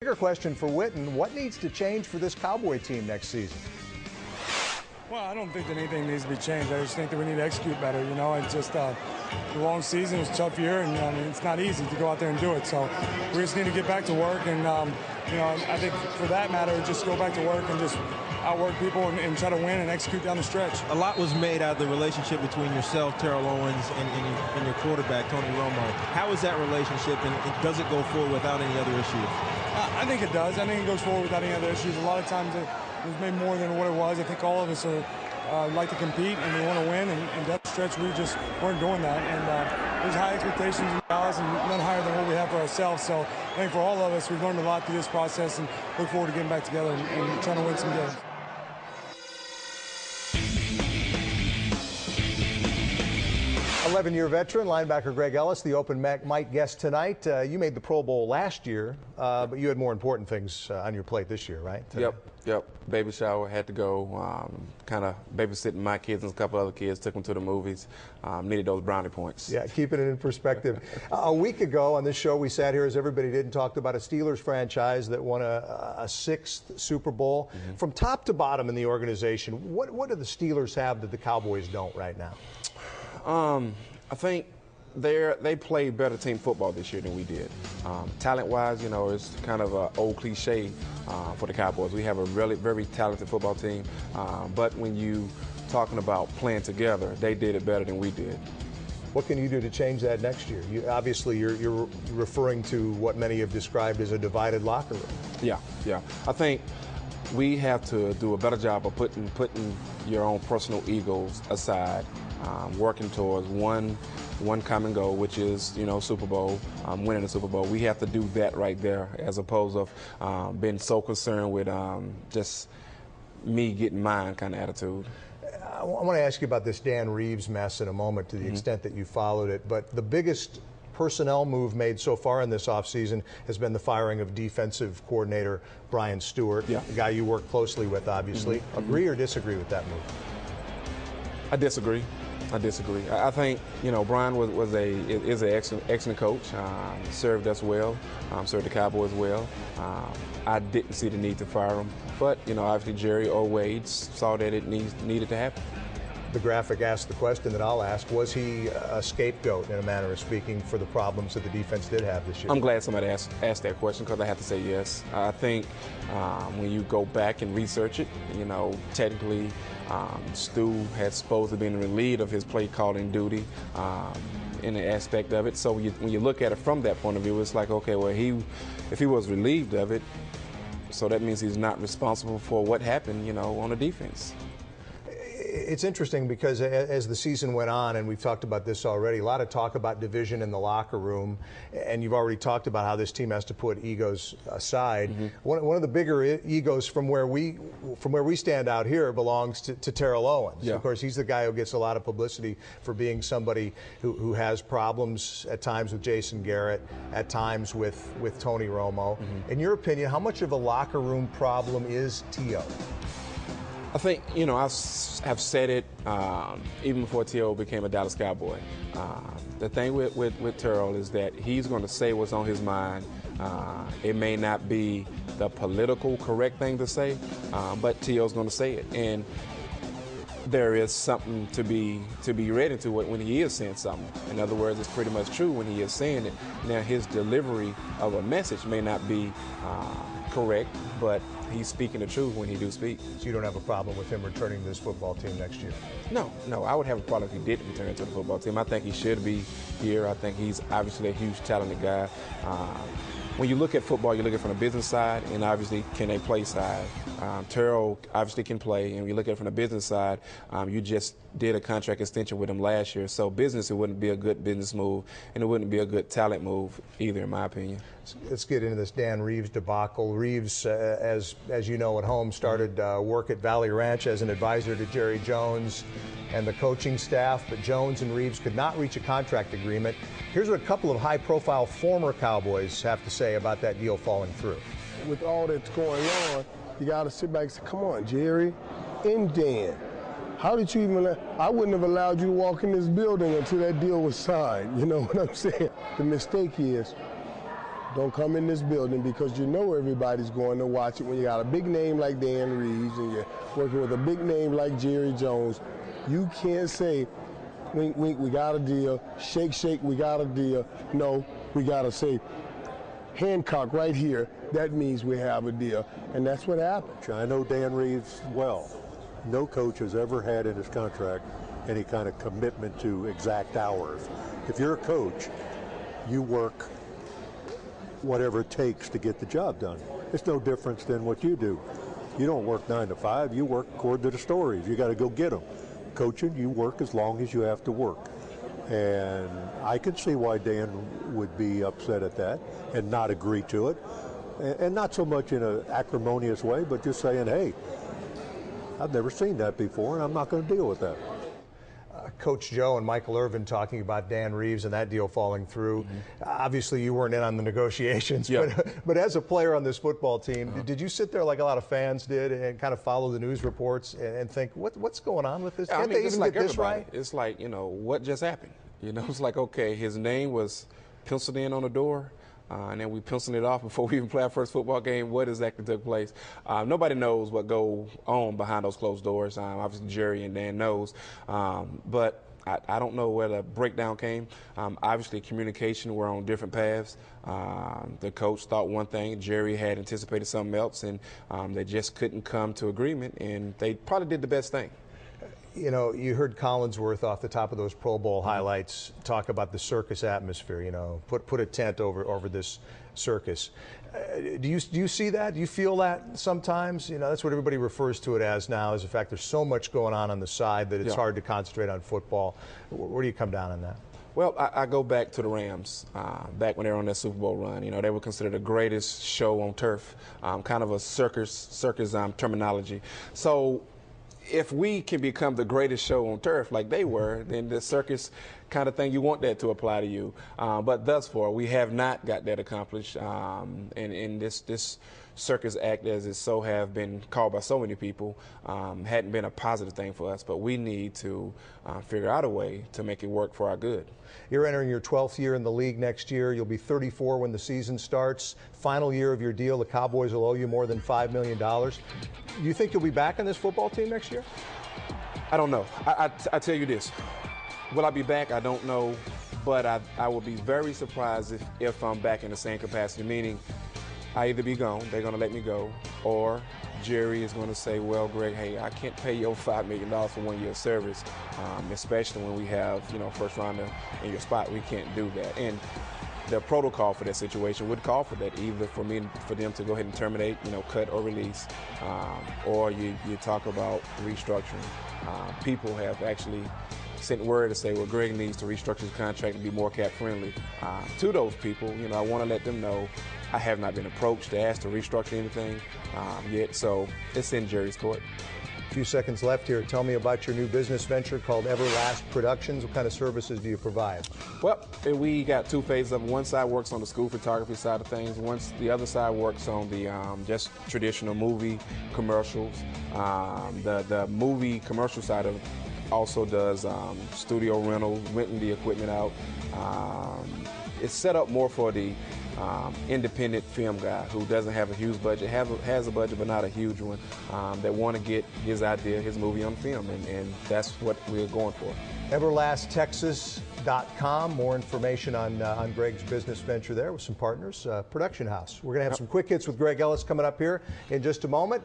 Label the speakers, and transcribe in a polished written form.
Speaker 1: bigger question for Witten, what needs to change for this Cowboy team next season?
Speaker 2: Well, I don't think that anything needs to be changed. I just think that we need to execute better. You know, it's just a long season. It's a tough year, and I mean, it's not easy to go out there and do it. So we just need to get back to work, and you know, I think for that matter, just go back to work and just outwork people and try to win and execute down the stretch.
Speaker 3: A lot was made out of the relationship between yourself, Terrell Owens, and your quarterback, Tony Romo. How is that relationship, and does it go forward without any other issues?
Speaker 2: I think it does. I think it goes forward without any other issues. A lot of times it was maybe more than what it was. I think all of us are like to compete and we want to win, and that stretch we just weren't doing that. And there's high expectations in Dallas, and none higher than what we have for ourselves. So I think for all of us, we've learned a lot through this process and look forward to getting back together and trying to win some games.
Speaker 1: 11-year veteran, linebacker Greg Ellis, the open mic guest tonight. You made the Pro Bowl last year, but you had more important things on your plate this year, right?
Speaker 4: Yep. Baby shower, had to go. Kind of babysitting my kids and a couple other kids, took them to the movies. Needed those brownie points.
Speaker 1: Yeah, keeping it in perspective. A week ago on this show, we sat here, as everybody did, and talked about a Steelers franchise that won a sixth Super Bowl. Mm-hmm. From top to bottom in the organization, what do the Steelers have that the Cowboys don't right now?
Speaker 4: I think they played better team football this year than we did. Talent-wise, you know, it's kind of an old cliche for the Cowboys. We have a really very talented football team, but when you talking about playing together, they did it better than we did.
Speaker 1: What can you do to change that next year? Obviously, you're referring to what many have described as a divided locker room. Yeah.
Speaker 4: I think we have to do a better job of putting your own personal egos aside. Working towards one common goal, which is, you know, Super Bowl, winning the Super Bowl. We have to do that right there, as opposed to being so concerned with just me getting mine kind of attitude.
Speaker 1: I want to ask you about this Dan Reeves mess in a moment, to the extent that you followed it, but the biggest personnel move made so far in this offseason has been the firing of defensive coordinator Brian Stewart, the guy you work closely with, obviously. Agree or disagree with that move?
Speaker 4: I disagree. I think, you know, Brian is an excellent coach. Served us well, served the Cowboys well. I didn't see the need to fire him, but, you know, obviously Jerry or Wade saw that it needed to happen.
Speaker 1: The graphic asked the question that I'll ask: was he a scapegoat, in a manner of speaking, for the problems that the defense did have this year?
Speaker 4: I'm glad somebody asked that question, because I have to say yes. I think when you go back and research it, you know, technically Stu had supposed to be in the lead of his play calling duty in the aspect of it. So when you look at it from that point of view, it's like, okay, well, if he was relieved of it, so that means he's not responsible for what happened, you know, on the defense.
Speaker 1: It's interesting because as the season went on, and we've talked about this already, a lot of talk about division in the locker room, and you've already talked about how this team has to put egos aside. One of the bigger egos from where we stand out here belongs to Terrell Owens. Of course, he's the guy who gets a lot of publicity for being somebody who has problems at times with Jason Garrett, at times with Tony Romo. In your opinion, how much of a locker room problem is T.O.?
Speaker 4: I think, you know, I have said it even before T.O. became a Dallas Cowboy. The thing with Terrell is that he's going to say what's on his mind. It may not be the political correct thing to say, but T.O.'s going to say it. And there is something to be read into it when he is saying something. In other words, it's pretty much true when he is saying it. Now, his delivery of a message may not be correct, but he's speaking the truth when he do speak.
Speaker 1: So you don't have a problem with him returning to this football team next year?
Speaker 4: No, I would have a problem if he didn't return to the football team. I think he should be here. I think he's obviously a huge, talented guy. When you look at football, you look at it from the business side and obviously can they play side. Terrell obviously can play, and when you look at it from the business side, you just did a contract extension with him last year. So business, it wouldn't be a good business move, and it wouldn't be a good talent move either, in my opinion.
Speaker 1: Let's get into this Dan Reeves debacle. Reeves, as you know at home, started work at Valley Ranch as an advisor to Jerry Jones and the coaching staff, but Jones and Reeves could not reach a contract agreement. Here's what a couple of high-profile former Cowboys have to say about that deal falling through.
Speaker 5: With all that's going on, you got to sit back and say, come on, Jerry and Dan. How did you even I wouldn't have allowed you to walk in this building until that deal was signed. You know what I'm saying? The mistake is don't come in this building because you know everybody's going to watch it. When you got a big name like Dan Reeves and you're working with a big name like Jerry Jones, you can't say, wink, wink, we got a deal, shake, shake, we got a deal. No, we got to say, Hancock right here, that means we have a deal. And that's what happened.
Speaker 6: I know Dan Reeves well. No coach has ever had in his contract any kind of commitment to exact hours. If you're a coach, you work whatever it takes to get the job done. It's no difference than what you do. You don't work 9 to 5, you work according to the stories. You got to go get them. Coaching, you work as long as you have to work. And I can see why Dan would be upset at that and not agree to it. And not so much in an acrimonious way, but just saying, hey, I've never seen that before, and I'm not going to deal with that.
Speaker 1: Coach Joe and Michael Irvin talking about Dan Reeves and that deal falling through. Obviously, you weren't in on the negotiations, but as a player on this football team, did you sit there like a lot of fans did and kind of follow the news reports and think, what's going on with this? Can't they even get this right?
Speaker 4: It's like, what just happened? It's like, okay, his name was penciled in on the door. And then we penciled it off before we even play our first football game. What exactly took place? Nobody knows what goes on behind those closed doors. Obviously, Jerry and Dan knows. But I don't know where the breakdown came. Obviously, communication, we're on different paths. The coach thought one thing. Jerry had anticipated something else, and they just couldn't come to agreement, and they probably did the best thing.
Speaker 1: You heard Collinsworth off the top of those Pro Bowl highlights talk about the circus atmosphere, put a tent over this circus. Do you see that? Do you feel that sometimes? That's what everybody refers to it as now, is the fact there's so much going on the side that it's hard to concentrate on football. Where do you come down on that?
Speaker 4: Well, I go back to the Rams, back when they were on that Super Bowl run. They were considered the greatest show on turf, kind of a circus terminology. So if we can become the greatest show on turf like they were, then the circus kind of thing, you want that to apply to you. But thus far, we have not got that accomplished. And this circus act, as it so have been called by so many people, hadn't been a positive thing for us. But we need to figure out a way to make it work for our good.
Speaker 1: You're entering your 12th year in the league next year. You'll be 34 when the season starts. Final year of your deal, the Cowboys will owe you more than $5 million. Do you think you'll be back on this football team next year?
Speaker 4: I don't know. I tell you this. Will I be back? I don't know. But I will be very surprised if I'm back in the same capacity, meaning I either be gone, they're going to let me go, or Jerry is going to say, well, Greg, hey, I can't pay you $5 million for 1 year service, especially when we have, first rounder in your spot. We can't do that. And the protocol for that situation would call for that, either for them to go ahead and terminate, cut or release, or you talk about restructuring. People have actually sent word to say, well, Greg needs to restructure his contract and be more cap friendly. To those people, I want to let them know I have not been approached to ask to restructure anything yet, so it's in Jerry's court.
Speaker 1: A few seconds left here. Tell me about your new business venture called Everlast Productions. What kind of services do you provide?
Speaker 4: Well, we got two phases of it. One side works on the school photography side of things. The other side works on the just traditional movie commercials. The movie commercial side of it also does studio rentals, renting the equipment out. It's set up more for the independent film guy who doesn't have a huge budget, has a budget but not a huge one, that want to get his idea, his movie on film, and that's what we're going for.
Speaker 1: EverlastTexas.com. More information on Greg's business venture there with some partners. Production House. We're going to have some quick hits with Greg Ellis coming up here in just a moment.